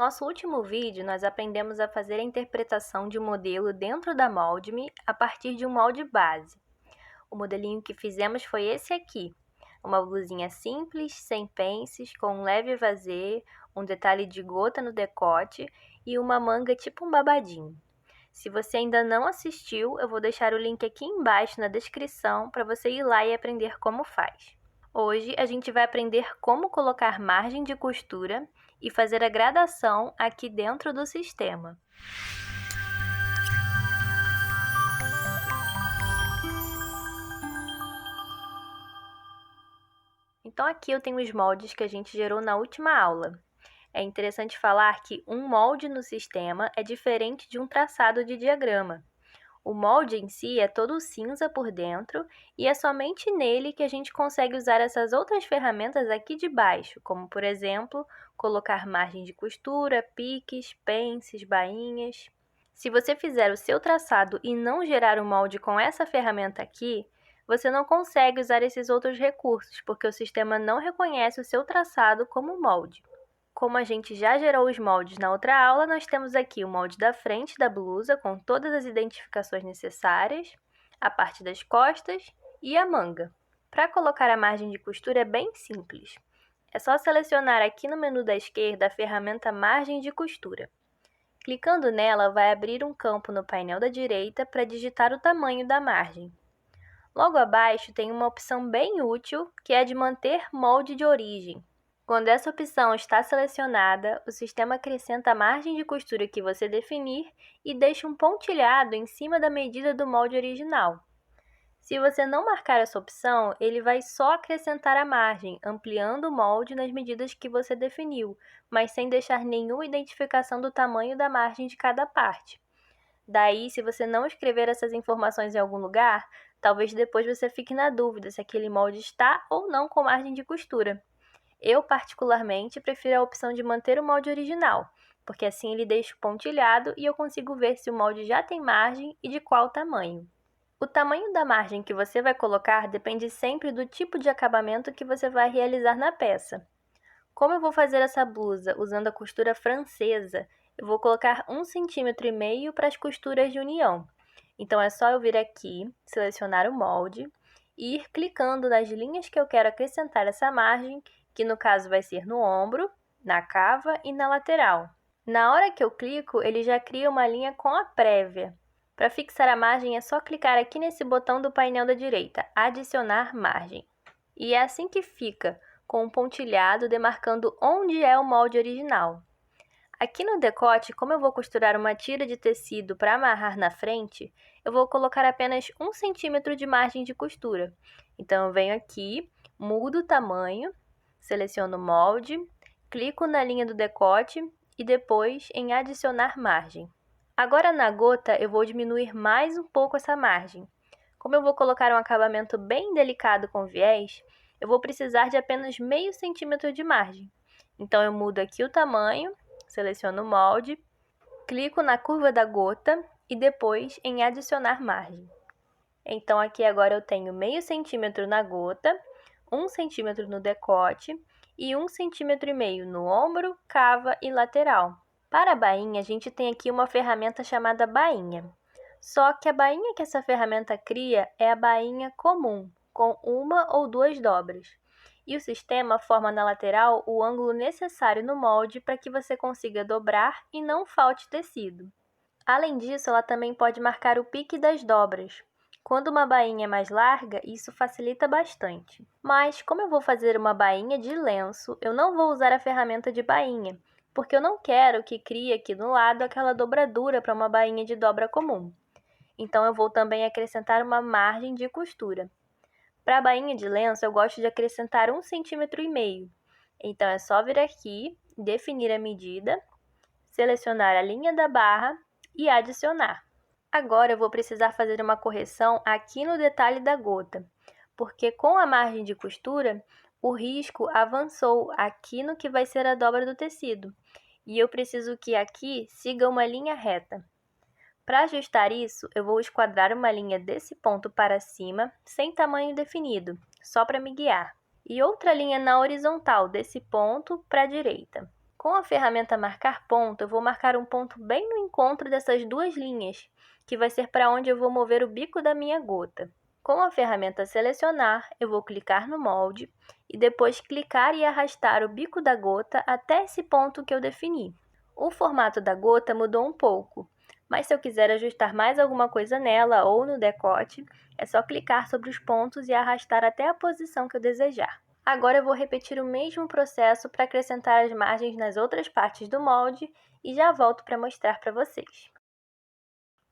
No nosso último vídeo, nós aprendemos a fazer a interpretação de um modelo dentro da Mold-Me a partir de um molde base. O modelinho que fizemos foi esse aqui, uma blusinha simples, sem pences, com um leve vasê, um detalhe de gota no decote e uma manga tipo um babadinho. Se você ainda não assistiu, eu vou deixar o link aqui embaixo na descrição para você ir lá e aprender como faz. Hoje a gente vai aprender como colocar margem de costura e fazer a gradação aqui dentro do sistema. Então aqui eu tenho os moldes que a gente gerou na última aula. É interessante falar que um molde no sistema é diferente de um traçado de diagrama. O molde em si é todo cinza por dentro e é somente nele que a gente consegue usar essas outras ferramentas aqui de baixo, como, por exemplo, colocar margem de costura, piques, pences, bainhas. Se você fizer o seu traçado e não gerar o molde com essa ferramenta aqui, você não consegue usar esses outros recursos, porque o sistema não reconhece o seu traçado como molde. Como a gente já gerou os moldes na outra aula, nós temos aqui o molde da frente da blusa com todas as identificações necessárias, a parte das costas e a manga. Para colocar a margem de costura é bem simples. É só selecionar aqui no menu da esquerda a ferramenta Margem de Costura. Clicando nela, vai abrir um campo no painel da direita para digitar o tamanho da margem. Logo abaixo tem uma opção bem útil, que é a de manter molde de origem. Quando essa opção está selecionada, o sistema acrescenta a margem de costura que você definir e deixa um pontilhado em cima da medida do molde original. Se você não marcar essa opção, ele vai só acrescentar a margem, ampliando o molde nas medidas que você definiu, mas sem deixar nenhuma identificação do tamanho da margem de cada parte. Daí, se você não escrever essas informações em algum lugar, talvez depois você fique na dúvida se aquele molde está ou não com margem de costura. Eu, particularmente, prefiro a opção de manter o molde original, porque assim ele deixa pontilhado e eu consigo ver se o molde já tem margem e de qual tamanho. O tamanho da margem que você vai colocar depende sempre do tipo de acabamento que você vai realizar na peça. Como eu vou fazer essa blusa usando a costura francesa, eu vou colocar 1,5 cm para as costuras de união. Então é só eu vir aqui, selecionar o molde e ir clicando nas linhas que eu quero acrescentar essa margem, que no caso vai ser no ombro, na cava e na lateral. Na hora que eu clico, ele já cria uma linha com a prévia. Para fixar a margem é só clicar aqui nesse botão do painel da direita, adicionar margem. E é assim que fica, com um pontilhado demarcando onde é o molde original. Aqui no decote, como eu vou costurar uma tira de tecido para amarrar na frente, eu vou colocar apenas 1 cm de margem de costura. Então eu venho aqui, mudo o tamanho, seleciono o molde, clico na linha do decote e depois em adicionar margem. Agora na gota eu vou diminuir mais um pouco essa margem. Como eu vou colocar um acabamento bem delicado com viés, eu vou precisar de apenas meio centímetro de margem. Então eu mudo aqui o tamanho, seleciono o molde, clico na curva da gota e depois em adicionar margem. Então aqui agora eu tenho meio centímetro na gota, 1 centímetro no decote e 1,5 cm no ombro, cava e lateral. Para a bainha, a gente tem aqui uma ferramenta chamada bainha. Só que a bainha que essa ferramenta cria é a bainha comum, com 1 ou 2 dobras. E o sistema forma na lateral o ângulo necessário no molde para que você consiga dobrar e não falte tecido. Além disso, ela também pode marcar o pique das dobras. Quando uma bainha é mais larga, isso facilita bastante. Mas, como eu vou fazer uma bainha de lenço, eu não vou usar a ferramenta de bainha, porque eu não quero que crie aqui no lado aquela dobradura para uma bainha de dobra comum. Então, eu vou também acrescentar uma margem de costura. Para a bainha de lenço, eu gosto de acrescentar 1,5 cm. Então, é só vir aqui, definir a medida, selecionar a linha da barra e adicionar. Agora eu vou precisar fazer uma correção aqui no detalhe da gota, porque com a margem de costura, o risco avançou aqui no que vai ser a dobra do tecido, e eu preciso que aqui siga uma linha reta. Para ajustar isso, eu vou esquadrar uma linha desse ponto para cima, sem tamanho definido, só para me guiar, e outra linha na horizontal desse ponto para a direita. Com a ferramenta Marcar Ponto, eu vou marcar um ponto bem no encontro dessas duas linhas, que vai ser para onde eu vou mover o bico da minha gota. Com a ferramenta Selecionar, eu vou clicar no molde e depois clicar e arrastar o bico da gota até esse ponto que eu defini. O formato da gota mudou um pouco, mas se eu quiser ajustar mais alguma coisa nela ou no decote, é só clicar sobre os pontos e arrastar até a posição que eu desejar. Agora eu vou repetir o mesmo processo para acrescentar as margens nas outras partes do molde e já volto para mostrar para vocês.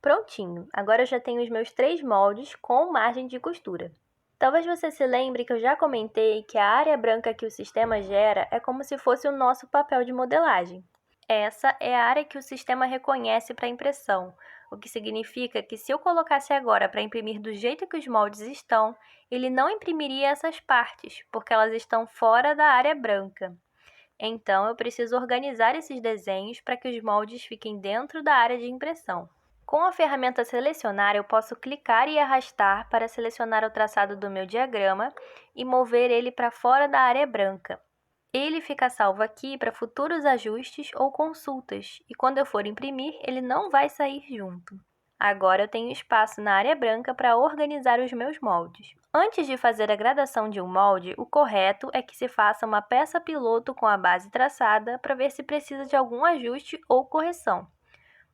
Prontinho! Agora eu já tenho os meus 3 moldes com margem de costura. Talvez você se lembre que eu já comentei que a área branca que o sistema gera é como se fosse o nosso papel de modelagem. Essa é a área que o sistema reconhece para impressão, o que significa que se eu colocasse agora para imprimir do jeito que os moldes estão, ele não imprimiria essas partes, porque elas estão fora da área branca. Então, eu preciso organizar esses desenhos para que os moldes fiquem dentro da área de impressão. Com a ferramenta Selecionar, eu posso clicar e arrastar para selecionar o traçado do meu diagrama e mover ele para fora da área branca. Ele fica salvo aqui para futuros ajustes ou consultas, e quando eu for imprimir, ele não vai sair junto. Agora eu tenho espaço na área branca para organizar os meus moldes. Antes de fazer a gradação de um molde, o correto é que se faça uma peça piloto com a base traçada para ver se precisa de algum ajuste ou correção.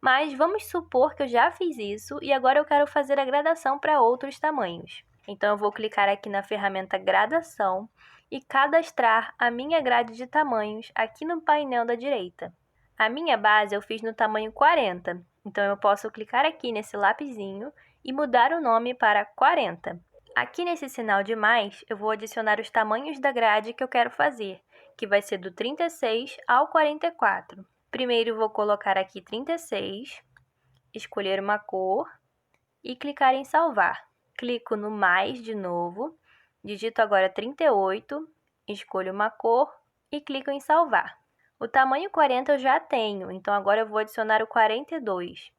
Mas vamos supor que eu já fiz isso e agora eu quero fazer a gradação para outros tamanhos. Então eu vou clicar aqui na ferramenta Gradação e cadastrar a minha grade de tamanhos aqui no painel da direita. A minha base eu fiz no tamanho 40, então eu posso clicar aqui nesse lapisinho e mudar o nome para 40. Aqui nesse sinal de mais, eu vou adicionar os tamanhos da grade que eu quero fazer, que vai ser do 36 ao 44. Primeiro vou colocar aqui 36, escolher uma cor e clicar em salvar. Clico no mais de novo, digito agora 38, escolho uma cor e clico em salvar. O tamanho 40 eu já tenho, então agora eu vou adicionar o 42.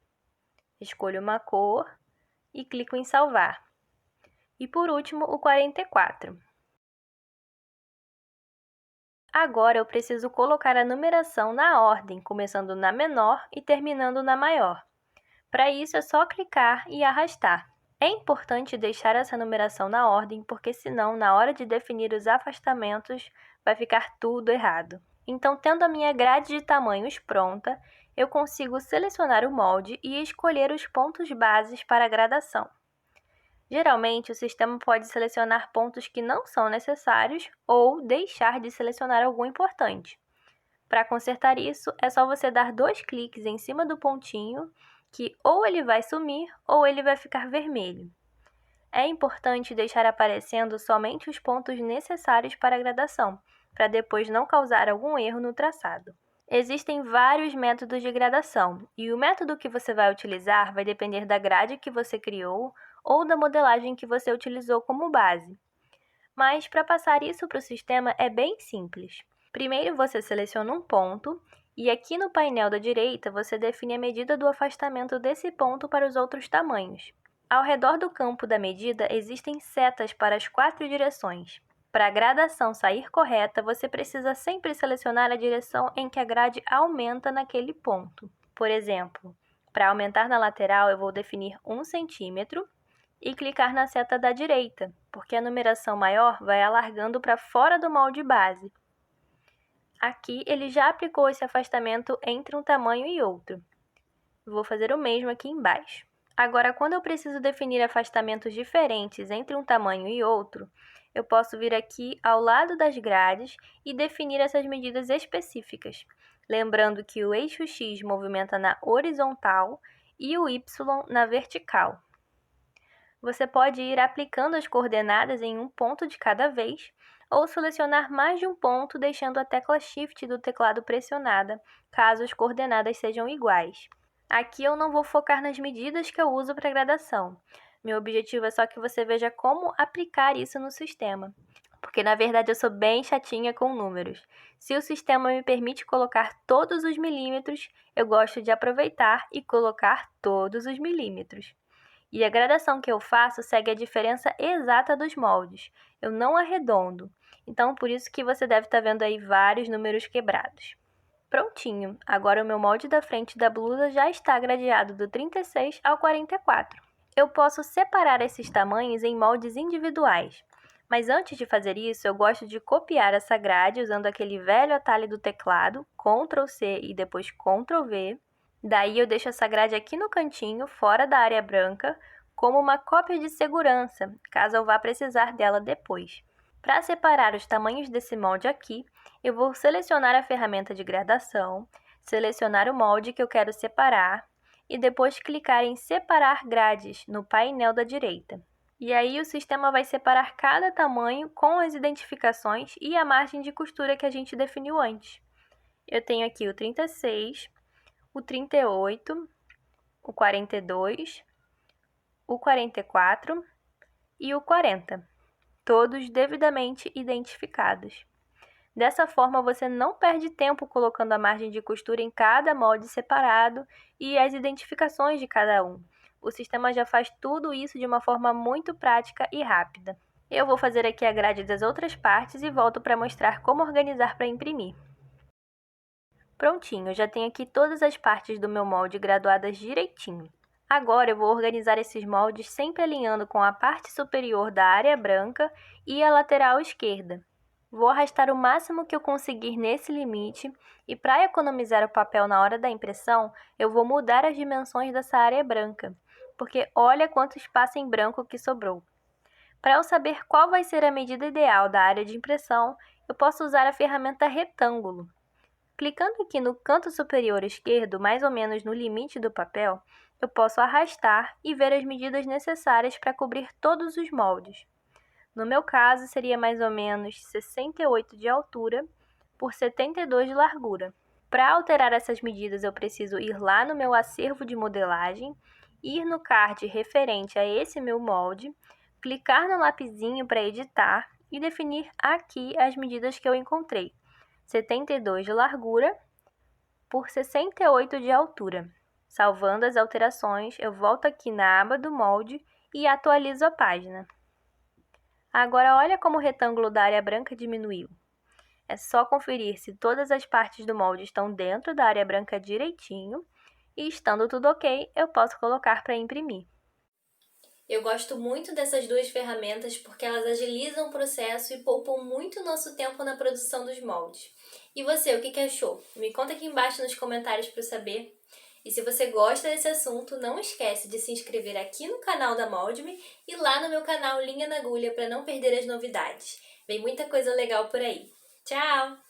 Escolho uma cor e clico em salvar. E por último, o 44. Agora eu preciso colocar a numeração na ordem, começando na menor e terminando na maior. Para isso é só clicar e arrastar. É importante deixar essa numeração na ordem, porque senão, na hora de definir os afastamentos, vai ficar tudo errado. Então, tendo a minha grade de tamanhos pronta, eu consigo selecionar o molde e escolher os pontos bases para a gradação. Geralmente, o sistema pode selecionar pontos que não são necessários ou deixar de selecionar algum importante. Para consertar isso, é só você dar 2 cliques em cima do pontinho, que ou ele vai sumir ou ele vai ficar vermelho. É importante deixar aparecendo somente os pontos necessários para a gradação, para depois não causar algum erro no traçado. Existem vários métodos de gradação, e o método que você vai utilizar vai depender da grade que você criou ou da modelagem que você utilizou como base. Mas para passar isso para o sistema é bem simples. Primeiro você seleciona um ponto e aqui no painel da direita você define a medida do afastamento desse ponto para os outros tamanhos. Ao redor do campo da medida existem setas para as 4 direções. Para a gradação sair correta, você precisa sempre selecionar a direção em que a grade aumenta naquele ponto. Por exemplo, para aumentar na lateral eu vou definir 1 centímetro e clicar na seta da direita, porque a numeração maior vai alargando para fora do molde base. Aqui ele já aplicou esse afastamento entre um tamanho e outro. Vou fazer o mesmo aqui embaixo. Agora, quando eu preciso definir afastamentos diferentes entre um tamanho e outro, eu posso vir aqui ao lado das grades e definir essas medidas específicas, lembrando que o eixo X movimenta na horizontal e o Y na vertical. Você pode ir aplicando as coordenadas em um ponto de cada vez, ou selecionar mais de um ponto deixando a tecla Shift do teclado pressionada, caso as coordenadas sejam iguais. Aqui eu não vou focar nas medidas que eu uso para gradação. Meu objetivo é só que você veja como aplicar isso no sistema, porque na verdade eu sou bem chatinha com números. Se o sistema me permite colocar todos os milímetros, eu gosto de aproveitar e colocar todos os milímetros. E a gradação que eu faço segue a diferença exata dos moldes. Eu não arredondo. Então, por isso que você deve estar vendo aí vários números quebrados. Prontinho! Agora o meu molde da frente da blusa já está gradeado do 36 ao 44. Eu posso separar esses tamanhos em moldes individuais. Mas antes de fazer isso, eu gosto de copiar essa grade usando aquele velho atalho do teclado, Ctrl C e depois Ctrl V. Daí eu deixo essa grade aqui no cantinho, fora da área branca, como uma cópia de segurança, caso eu vá precisar dela depois. Para separar os tamanhos desse molde aqui, eu vou selecionar a ferramenta de gradação, selecionar o molde que eu quero separar e depois clicar em Separar grades no painel da direita. E aí o sistema vai separar cada tamanho com as identificações e a margem de costura que a gente definiu antes. Eu tenho aqui o 36, o 38, o 42, o 44 e o 40, todos devidamente identificados. Dessa forma, você não perde tempo colocando a margem de costura em cada molde separado e as identificações de cada um. O sistema já faz tudo isso de uma forma muito prática e rápida. Eu vou fazer aqui a grade das outras partes e volto para mostrar como organizar para imprimir. Prontinho, já tenho aqui todas as partes do meu molde graduadas direitinho. Agora eu vou organizar esses moldes sempre alinhando com a parte superior da área branca e a lateral esquerda. Vou arrastar o máximo que eu conseguir nesse limite e para economizar o papel na hora da impressão, eu vou mudar as dimensões dessa área branca, porque olha quanto espaço em branco que sobrou. Para eu saber qual vai ser a medida ideal da área de impressão, eu posso usar a ferramenta retângulo. Clicando aqui no canto superior esquerdo, mais ou menos no limite do papel, eu posso arrastar e ver as medidas necessárias para cobrir todos os moldes. No meu caso, seria mais ou menos 68 de altura por 72 de largura. Para alterar essas medidas, eu preciso ir lá no meu acervo de modelagem, ir no card referente a esse meu molde, clicar no lapisinho para editar e definir aqui as medidas que eu encontrei. 72 de largura por 68 de altura. Salvando as alterações, eu volto aqui na aba do molde e atualizo a página. Agora olha como o retângulo da área branca diminuiu. É só conferir se todas as partes do molde estão dentro da área branca direitinho e, estando tudo ok, eu posso colocar para imprimir. Eu gosto muito dessas duas ferramentas porque elas agilizam o processo e poupam muito nosso tempo na produção dos moldes. E você, o que achou? Me conta aqui embaixo nos comentários para eu saber. E se você gosta desse assunto, não esquece de se inscrever aqui no canal da Molde-me e lá no meu canal Linha na Agulha para não perder as novidades. Vem muita coisa legal por aí. Tchau!